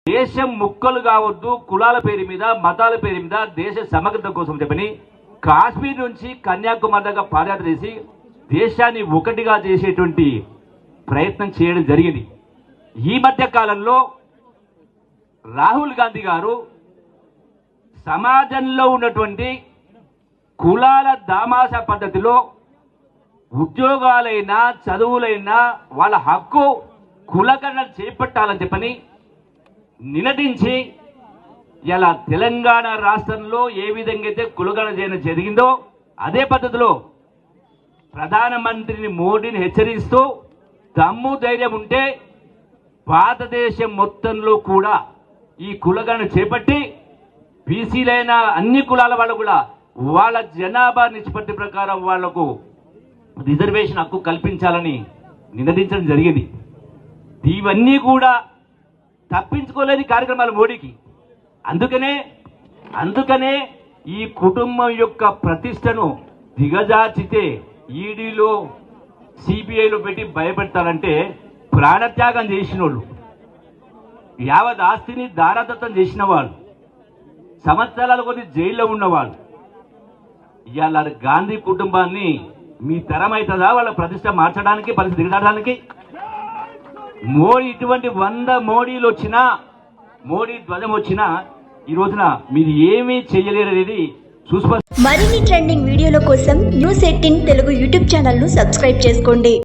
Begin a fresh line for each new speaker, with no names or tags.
దేశం ముక్కలు కావద్దు, కులాల పేరు మీద మతాల పేరు మీద దేశ సమగ్రత కోసం చెప్పని కాశ్మీర్ నుంచి కన్యాకుమారి దాకా పాదయాత్ర చేసి దేశాన్ని ఒకటిగా చేసేటువంటి ప్రయత్నం చేయడం జరిగింది. ఈ మధ్య కాలంలో రాహుల్ గాంధీ గారు సమాజంలో ఉన్నటువంటి కులాల దామాస పద్ధతిలో ఉద్యోగాలైనా చదువులైనా వాళ్ళ హక్కు కులగణన చేపట్టాలని చెప్పని నినదించి ఇలా తెలంగాణ రాష్ట్రంలో ఏ విధంగా అయితే కులగణన చేయడం జరిగిందో అదే పద్ధతిలో ప్రధానమంత్రిని మోడీని హెచ్చరిస్తూ దమ్ము ధైర్యం ఉంటే భారతదేశం మొత్తంలో కూడా ఈ కులగణన చేపట్టి బీసీలైన అన్ని కులాల వాళ్ళు కూడా వాళ్ళ జనాభా నిష్పత్తి ప్రకారం వాళ్లకు రిజర్వేషన్ హక్కు కల్పించాలని నినదించడం జరిగింది. ఇవన్నీ కూడా తప్పించుకోలేని కార్యక్రమాలు మోడీకి. అందుకనే ఈ కుటుంబం యొక్క ప్రతిష్టను దిగజార్చితే ఈడీలో సిబిఐలో పెట్టి భయపెడతారంటే ప్రాణత్యాగం చేసిన వాళ్ళు, యావత్ ఆస్తిని దారాదత్తం చేసిన వాళ్ళు, సంవత్సరాల కొద్ది జైల్లో ఉన్నవాళ్ళు ఇవాళ గాంధీ కుటుంబాన్ని మీ తరం అవుతుందా వాళ్ళ ప్రతిష్ట మార్చడానికి, పరిస్థితి దిగడానికి? మోడీ ఇటువంటి 100 మోడీలు వచ్చినా, మోడీ ధ్వజం వచ్చినా ఈ రోజున మీరు ఏమీ చేయలేరనేది సుస్పష్టం.
మరిన్ని ట్రెండింగ్ వీడియోల కోసం న్యూస్ 18 తెలుగు యూట్యూబ్ ఛానల్ ను సబ్స్క్రైబ్ చేసుకోండి.